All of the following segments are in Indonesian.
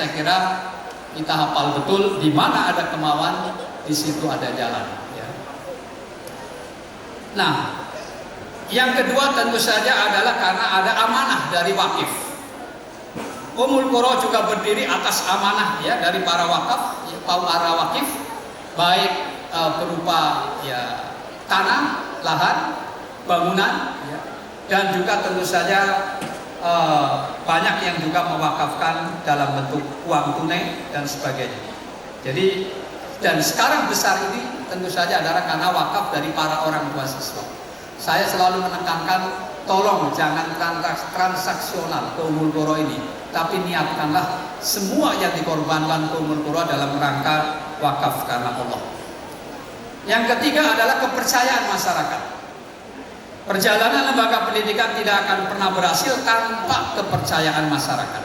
saya kira kita hafal betul, di mana ada kemauan, di situ ada jalan. Ya. Nah, yang kedua tentu saja adalah karena ada amanah dari wakif. Ummul Qura juga berdiri atas amanah ya dari para wakaf, ya, para wakif, baik berupa ya tanah, lahan, bangunan, ya, dan juga tentu saja banyak yang juga mewakafkan dalam bentuk uang tunai dan sebagainya. Jadi dan sekarang besar ini tentu saja adalah karena wakaf dari para orang tua siswa. Saya selalu menekankan, tolong jangan transaksional ke Ummul Qura ini, tapi niatkanlah semua yang dikorbankan ke Ummul Qura dalam rangka wakaf karena Allah. Yang ketiga adalah kepercayaan masyarakat. Perjalanan lembaga pendidikan tidak akan pernah berhasil tanpa kepercayaan masyarakat.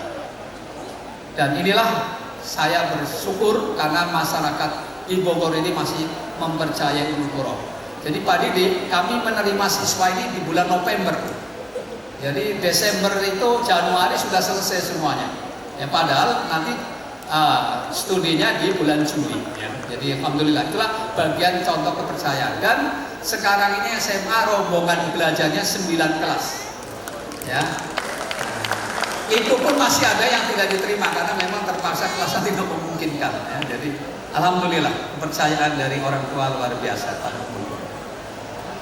Dan inilah saya bersyukur karena masyarakat di Bogor ini masih mempercayai Ummul Qura. Jadi Pak Didi, kami menerima siswa ini di bulan November. Jadi Desember itu Januari sudah selesai semuanya. Ya, padahal nanti studinya di bulan Juli. Ya. Jadi alhamdulillah itulah bagian contoh kepercayaan. Dan sekarang ini SMA rombongan belajarnya 9 kelas. Ya. Itu pun masih ada yang tidak diterima karena memang terpaksa kelasnya tidak memungkinkan. Ya. Jadi alhamdulillah kepercayaan dari orang tua luar biasa.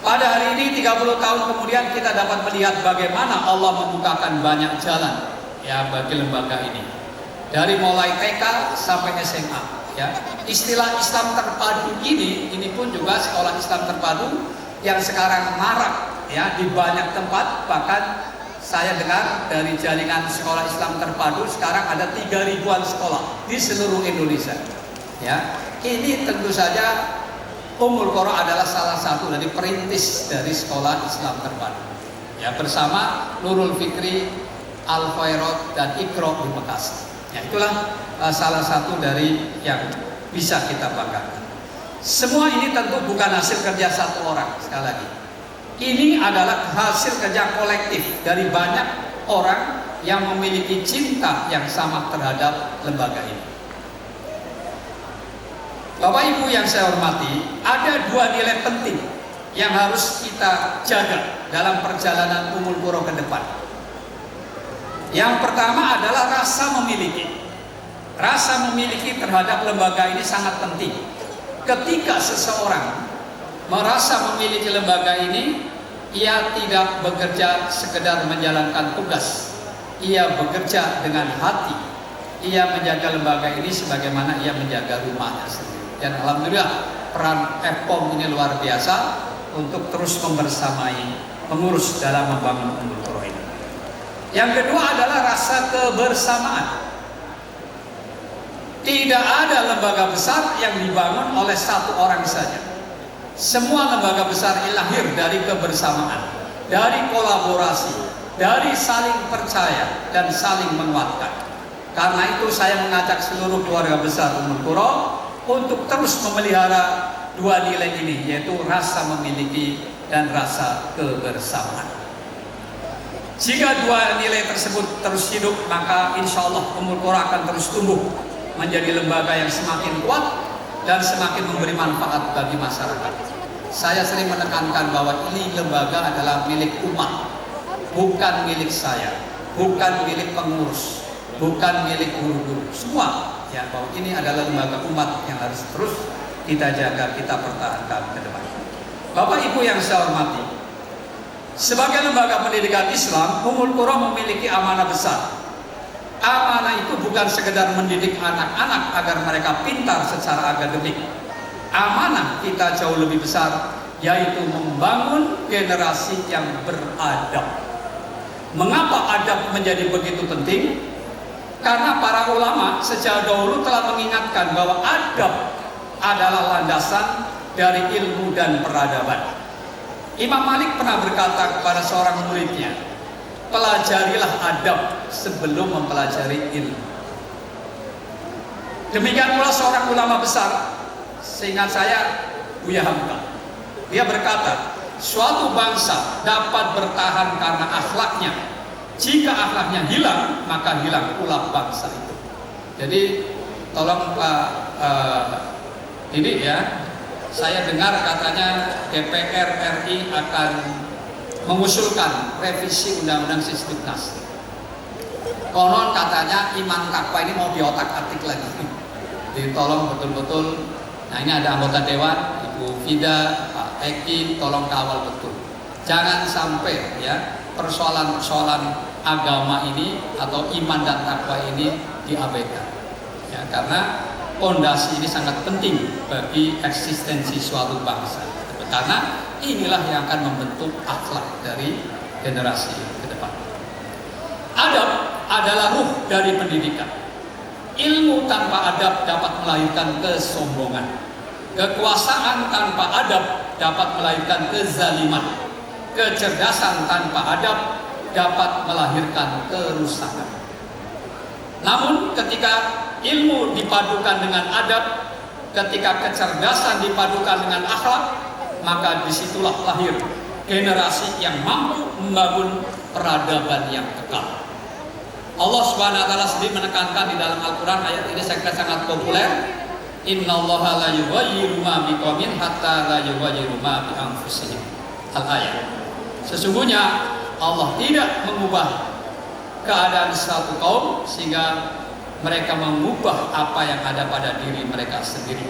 Pada hari ini 30 tahun kemudian kita dapat melihat bagaimana Allah membukakan banyak jalan ya bagi lembaga ini. Dari mulai TK sampai SMA ya. Istilah Islam terpadu ini pun juga sekolah Islam terpadu yang sekarang marak ya di banyak tempat, bahkan saya dengar dari jaringan sekolah Islam terpadu sekarang ada 3.000-an sekolah di seluruh Indonesia. Ya. Ini tentu saja Ummul Qura adalah salah satu dari perintis dari sekolah Islam terpadu. Ya, bersama Nurul Fikri, Al Khairot dan Iqra di Bekasi. Ya, itulah salah satu dari yang bisa kita banggakan. Semua ini tentu bukan hasil kerja satu orang, sekali lagi. Ini adalah hasil kerja kolektif dari banyak orang yang memiliki cinta yang sama terhadap lembaga ini. Bapak Ibu yang saya hormati, ada dua nilai penting yang harus kita jaga dalam perjalanan Ummul Qura ke depan. Yang pertama adalah rasa memiliki. Rasa memiliki terhadap lembaga ini sangat penting. Ketika seseorang merasa memiliki lembaga ini, ia tidak bekerja sekedar menjalankan tugas. Ia bekerja dengan hati. Ia menjaga lembaga ini sebagaimana ia menjaga rumahnya sendiri. Dan alhamdulillah peran FPOM ini luar biasa untuk terus membersamai pengurus dalam membangun Ummul Qura ini. Yang kedua adalah rasa kebersamaan. Tidak ada lembaga besar yang dibangun oleh satu orang saja. Semua lembaga besar ini lahir dari kebersamaan, dari kolaborasi, dari saling percaya dan saling menguatkan. Karena itu saya mengajak seluruh keluarga besar Ummul Qura untuk terus memelihara dua nilai ini, yaitu rasa memiliki dan rasa kebersamaan. Jika dua nilai tersebut terus hidup, maka insya Allah Ummul Qura akan terus tumbuh menjadi lembaga yang semakin kuat dan semakin memberi manfaat bagi masyarakat. Saya sering menekankan bahwa ini lembaga adalah milik umat, bukan milik saya, bukan milik pengurus, bukan milik guru-guru, semua. Ya, bahwa ini adalah lembaga umat yang harus terus kita jaga, kita pertahankan ke depan. Bapak Ibu yang saya hormati, sebagai lembaga pendidikan Islam, Ummul Qura memiliki amanah besar. Amanah itu bukan sekedar mendidik anak-anak agar mereka pintar secara akademik. Amanah kita jauh lebih besar, yaitu membangun generasi yang beradab. Mengapa adab menjadi begitu penting? Karena para ulama sejak dahulu telah mengingatkan bahwa adab adalah landasan dari ilmu dan peradaban. Imam Malik pernah berkata kepada seorang muridnya, pelajarilah adab sebelum mempelajari ilmu. Demikian pula seorang ulama besar, seingat saya Buya Hamka. Dia berkata, suatu bangsa dapat bertahan karena akhlaknya. Jika akhlaknya hilang, maka hilang pula bangsa itu. Jadi tolong Pak Didik ya, saya dengar katanya DPR RI akan mengusulkan revisi Undang-Undang Sisdiknas. Konon katanya iman takwa ini mau diotak-atik lagi. Jadi tolong betul-betul. Nah ini ada anggota Dewan, Ibu Fida, Pak Eki, tolong kawal betul. Jangan sampai ya persoalan-persoalan agama ini atau iman dan takwa ini diabaikan. Ya, karena pondasi ini sangat penting bagi eksistensi suatu bangsa. Karena inilah yang akan membentuk akhlak dari generasi ke depan. Adab adalah ruh dari pendidikan. Ilmu tanpa adab dapat melahirkan kesombongan. Kekuasaan tanpa adab dapat melahirkan kezaliman. Kecerdasan tanpa adab dapat melahirkan kerusakan. Namun ketika ilmu dipadukan dengan adab, ketika kecerdasan dipadukan dengan akhlak, maka disitulah lahir generasi yang mampu membangun peradaban yang kekal. Allah Subhanahu wa taala sendiri menekankan di dalam Al-Qur'an, ayat ini saya kira sangat populer. Innallaha la yughayyiru ma biqaumin hatta la yughayyiru ma bi anfusihim. Al-ayat. Sesungguhnya Allah tidak mengubah keadaan suatu kaum sehingga mereka mengubah apa yang ada pada diri mereka sendiri.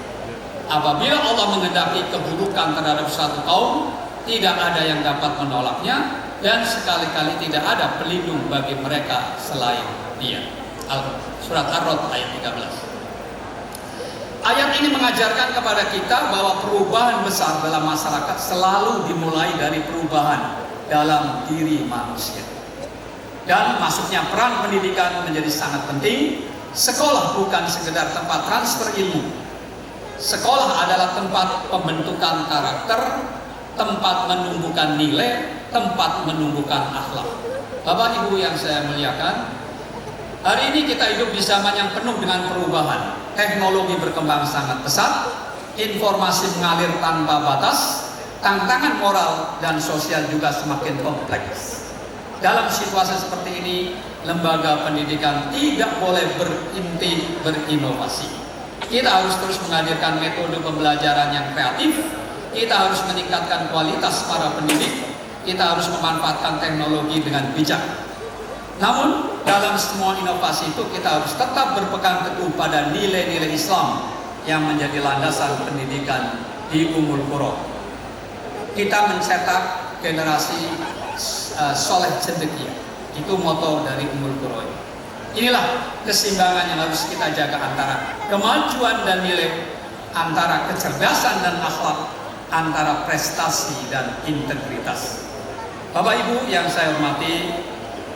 Apabila Allah menghendaki keburukan terhadap suatu kaum, tidak ada yang dapat menolaknya, dan sekali-kali tidak ada pelindung bagi mereka selain Dia. Surat Ar-Rod ayat 13. Ayat ini mengajarkan kepada kita bahwa perubahan besar dalam masyarakat selalu dimulai dari perubahan dalam diri manusia. Dan masuknya peran pendidikan menjadi sangat penting. Sekolah bukan sekedar tempat transfer ilmu. Sekolah adalah tempat pembentukan karakter, tempat menumbuhkan nilai, tempat menumbuhkan akhlak. Bapak Ibu yang saya muliakan, hari ini kita hidup di zaman yang penuh dengan perubahan. Teknologi berkembang sangat pesat, informasi mengalir tanpa batas, tantangan moral dan sosial juga semakin kompleks. Dalam situasi seperti ini, lembaga pendidikan tidak boleh berhenti berinovasi. Kita harus terus menghadirkan metode pembelajaran yang kreatif. Kita harus meningkatkan kualitas para pendidik. Kita harus memanfaatkan teknologi dengan bijak. Namun, dalam semua inovasi itu kita harus tetap berpegang teguh pada nilai-nilai Islam yang menjadi landasan pendidikan di Ummul Qura. Kita mencetak generasi soleh cendekia. Itu moto dari Ummul Qura. Inilah keseimbangan yang harus kita jaga antara kemajuan dan nilai, antara kecerdasan dan akhlak, antara prestasi dan integritas. Bapak Ibu yang saya hormati,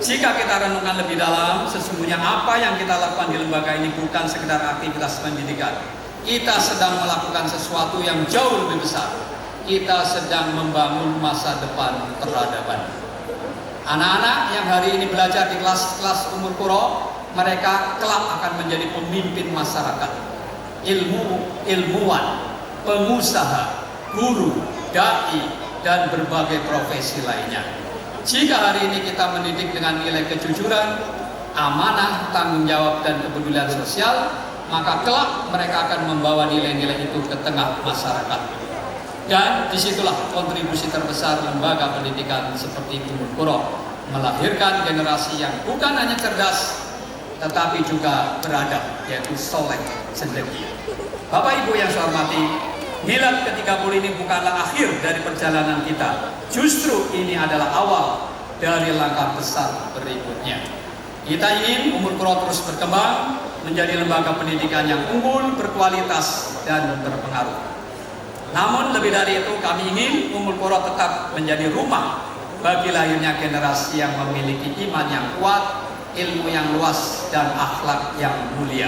jika kita renungkan lebih dalam, sesungguhnya apa yang kita lakukan di lembaga ini bukan sekedar aktivitas pendidikan. Kita sedang melakukan sesuatu yang jauh lebih besar. Kita sedang membangun masa depan peradaban. Anak-anak yang hari ini belajar di kelas-kelas Ummul Qura, mereka kelak akan menjadi pemimpin masyarakat. Ilmuwan, pengusaha, guru, dai, dan berbagai profesi lainnya. Jika hari ini kita mendidik dengan nilai kejujuran, amanah, tanggung jawab, dan kepedulian sosial, maka kelak mereka akan membawa nilai-nilai itu ke tengah masyarakat. Dan disitulah kontribusi terbesar lembaga pendidikan seperti Ummul Qura, melahirkan generasi yang bukan hanya cerdas, tetapi juga beradab, yaitu soleh cendekia. Bapak Ibu yang saya hormati, milad ke-30 ini bukanlah akhir dari perjalanan kita. Justru ini adalah awal dari langkah besar berikutnya. Kita ingin Ummul Qura terus berkembang menjadi lembaga pendidikan yang unggul, berkualitas, dan berpengaruh. Namun lebih dari itu, kami ingin Ummul Qura tetap menjadi rumah bagi lahirnya generasi yang memiliki iman yang kuat, ilmu yang luas, dan akhlak yang mulia.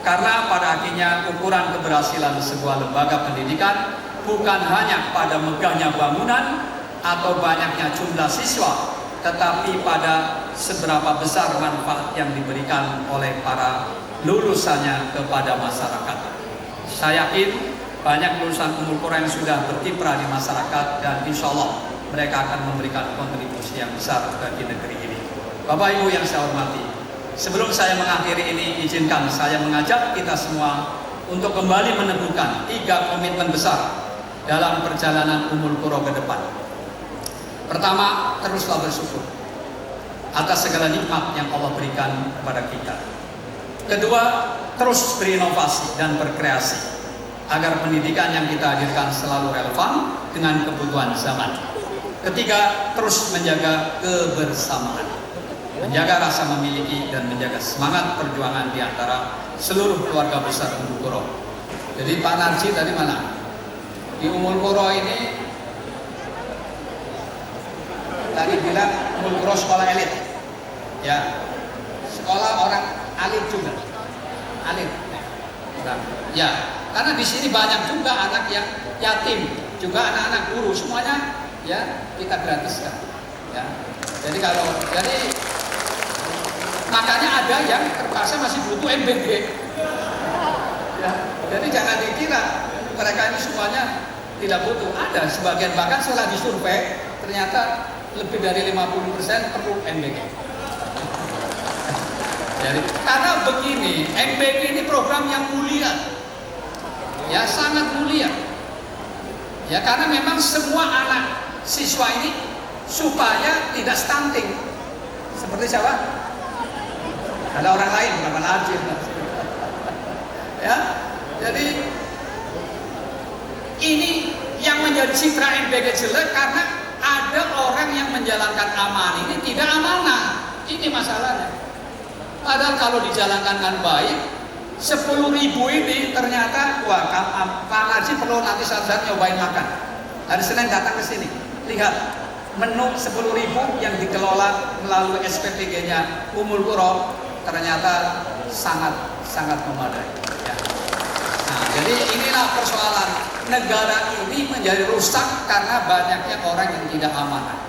Karena pada akhirnya ukuran keberhasilan sebuah lembaga pendidikan bukan hanya pada megahnya bangunan atau banyaknya jumlah siswa, tetapi pada seberapa besar manfaat yang diberikan oleh para lulusannya kepada masyarakat. Saya yakin banyak lulusan Ummul Qura yang sudah berkiprah di masyarakat, dan insya Allah mereka akan memberikan kontribusi yang besar bagi negeri ini. Bapak Ibu yang saya hormati, Sebelum saya mengakhiri ini, izinkan saya mengajak kita semua untuk kembali meneguhkan 3 komitmen besar dalam perjalanan Ummul Qura ke depan. Pertama, teruslah bersyukur atas segala nikmat yang Allah berikan kepada kita. Kedua, terus berinovasi dan berkreasi agar pendidikan yang kita hadirkan selalu relevan dengan kebutuhan zaman. Ketiga, terus menjaga kebersamaan, menjaga rasa memiliki dan menjaga semangat perjuangan di antara seluruh keluarga besar Ummul Qura. Jadi Pak Narji tadi mana? Di Ummul Qura ini tadi bilang Ummul Qura sekolah elit, ya, sekolah orang alim juga, alim. Ya, karena di sini banyak juga anak yang yatim, juga anak-anak guru, semuanya ya kita gratiskan. Ya, jadi makanya ada yang terpaksa masih butuh MBG. Ya, jadi jangan dikira mereka ini semuanya tidak butuh. Ada sebagian, bahkan setelah disurvei ternyata lebih dari 50% perlu MBG. Jadi, karena begini, MBG ini program yang mulia, ya sangat mulia. Ya karena memang semua anak siswa ini supaya tidak stunting. Seperti siapa? Ada orang lain, bukan Arjun. Ya, jadi ini yang menjadi citra MBG jelek karena ada orang yang menjalankan amanah ini tidak amanah. Ini masalahnya. Padahal kalau dijalankan dengan baik, 10.000 ini ternyata wah, Pak Narji perlu nanti saat-saat nyobain makan. Hari Senin datang ke sini, lihat menu 10.000 yang dikelola melalui SPPG-nya Ummul Qura ternyata sangat memadai. Ya. Nah, jadi inilah persoalan negara ini menjadi rusak karena banyaknya orang yang tidak amanah.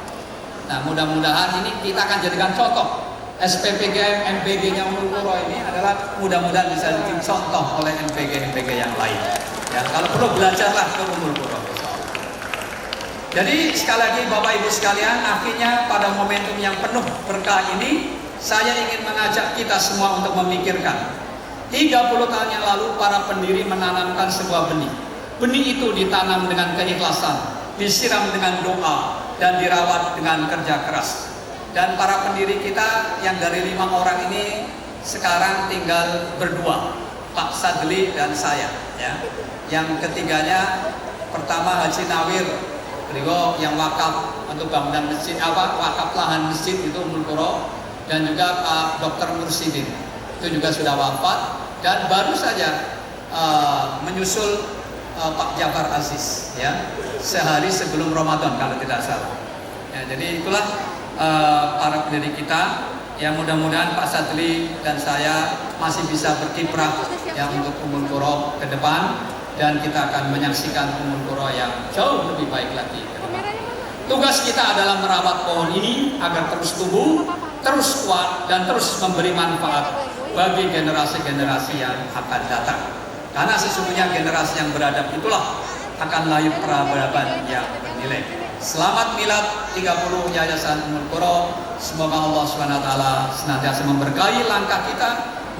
Nah, mudah-mudahan ini kita akan jadikan contoh. SPPG MPG-nya Ummul Qura ini adalah mudah-mudahan bisa jadi contoh oleh MPG yang lain. Ya, kalau perlu belajarlah ke Ummul Qura. Jadi sekali lagi Bapak Ibu sekalian, akhirnya pada momentum yang penuh berkah ini, saya ingin mengajak kita semua untuk memikirkan 30 tahun yang lalu para pendiri menanamkan sebuah benih. Benih itu ditanam dengan keikhlasan, disiram dengan doa, dan dirawat dengan kerja keras. Dan para pendiri kita yang dari 5 orang ini sekarang tinggal berdua, Pak Sadli dan saya. Ya. Yang ketiganya pertama Haji Nawir, beliau yang wakaf untuk bangunan masjid, wakaf lahan masjid itu Ummul Qura, dan juga Pak Dr. Mursidin itu juga sudah wafat, dan baru saja menyusul Pak Jafar Aziz, ya, sehari sebelum Ramadan kalau tidak salah. Ya, jadi itulah para pendiri kita, yang mudah-mudahan Pak Sadli dan saya masih bisa berkiprah ya untuk Ummul Qura ke depan, dan kita akan menyaksikan Ummul Qura yang jauh lebih baik lagi ke depan. Tugas kita adalah merawat pohon ini agar terus tumbuh, terus kuat, dan terus memberi manfaat bagi generasi-generasi yang akan datang. Karena sesungguhnya generasi yang beradab itulah akan layu peradaban yang bernilai. Selamat Milad 30 Yayasan Ummul Qura. Semoga Allah SWT senantiasa memberkahi langkah kita,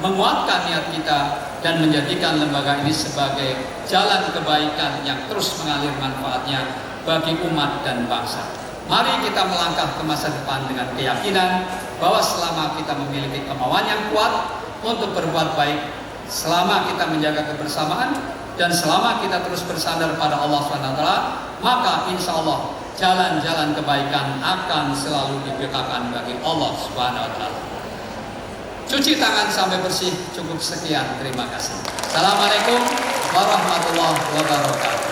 menguatkan niat kita, dan menjadikan lembaga ini sebagai jalan kebaikan yang terus mengalir manfaatnya bagi umat dan bangsa. Mari kita melangkah ke masa depan dengan keyakinan bahwa selama kita memiliki kemauan yang kuat untuk berbuat baik, selama kita menjaga kebersamaan, dan selama kita terus bersandar pada Allah SWT, maka insya Allah jalan-jalan kebaikan akan selalu dibukakan bagi Allah SWT. Cuci tangan sampai bersih, cukup sekian, terima kasih. Assalamualaikum warahmatullahi wabarakatuh.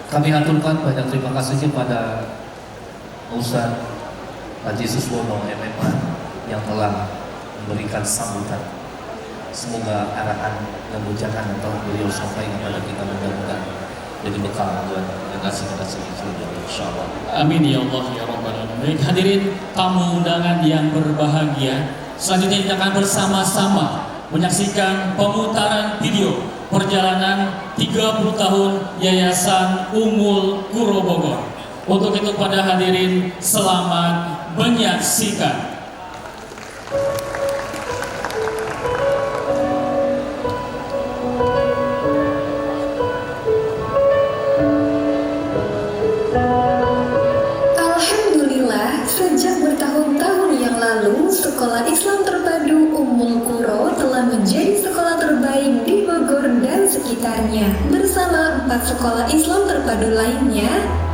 Kami aturkan banyak terima kasih kepada Ustaz Haji Suswono MMA yang telah memberikan sambutan. Semoga arahan dan ucapan yang telah beliau sampaikan kepada kita mudah-mudahan jadi bekal buat generasi-generasi selanjutnya, insyaallah. Amin ya Allah ya Rabbal Alamin. Baik, hadirin tamu undangan yang berbahagia, selanjutnya kita akan bersama-sama menyaksikan pemutaran video perjalanan 30 tahun Yayasan Ummul Qura Bogor. Untuk itu pada hadirin selamat menyaksikan. Alhamdulillah, sejak bertahun-tahun yang lalu, Sekolah Islam Terpadu Ummul Qura telah menjadi sekolah terbaik di Bogor dan sekitarnya. Bersama 4 sekolah Islam terpadu lainnya,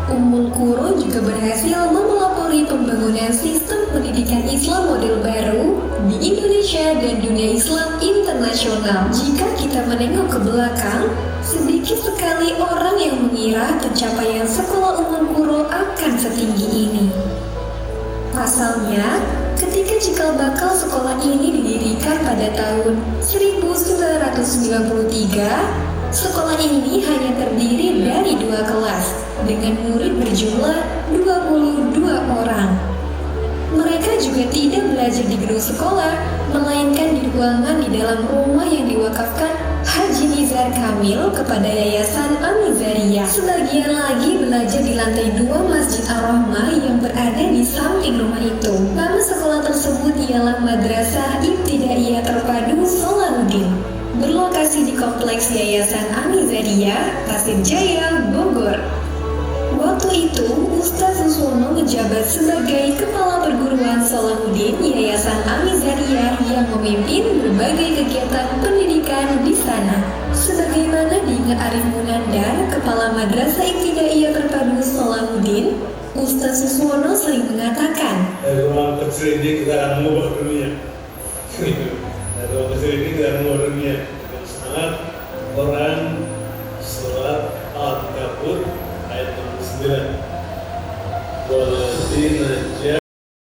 Ummul Qura juga berhasil memelopori pembangunan sistem pendidikan Islam model baru di Indonesia dan dunia Islam internasional. Jika kita menengok ke belakang, sedikit sekali orang yang mengira pencapaian sekolah Ummul Qura akan setinggi ini. Pasalnya, ketika cikal bakal sekolah ini didirikan pada tahun 1993, sekolah ini hanya terdiri dari 2 kelas dengan murid berjumlah 22 orang. Mereka juga tidak belajar di gedung sekolah, melainkan di ruangan di dalam rumah yang diwakafkan Haji Nizar Kamil kepada Yayasan Amizariyah. Sebagian lagi belajar di lantai 2 Masjid Ar-Rahmah yang berada di samping rumah itu. Nama sekolah tersebut ialah Madrasah Ibtidaiyah Terpadu Salahuddin, berlokasi di Kompleks Yayasan Amizariyah, Tasik-Jaya, Bogor. Waktu itu, Ustaz Suswono menjabat sebagai Kepala Perguruan Salahuddin Yayasan Amizariyah yang memimpin berbagai kegiatan pendidikan di sana. Sebagaimana diingat Arif Munandar, Kepala Madrasah Ibtidaiyah Terpadu Salahuddin, Ustaz Suswono sering mengatakan, dari ruang kecil ini kita akan mengubah dunia. Dari ruang kecil ini kita akan mengubah dunia. Dengan semangat Quran surat Al-Ankabut ayat 69. Walladzina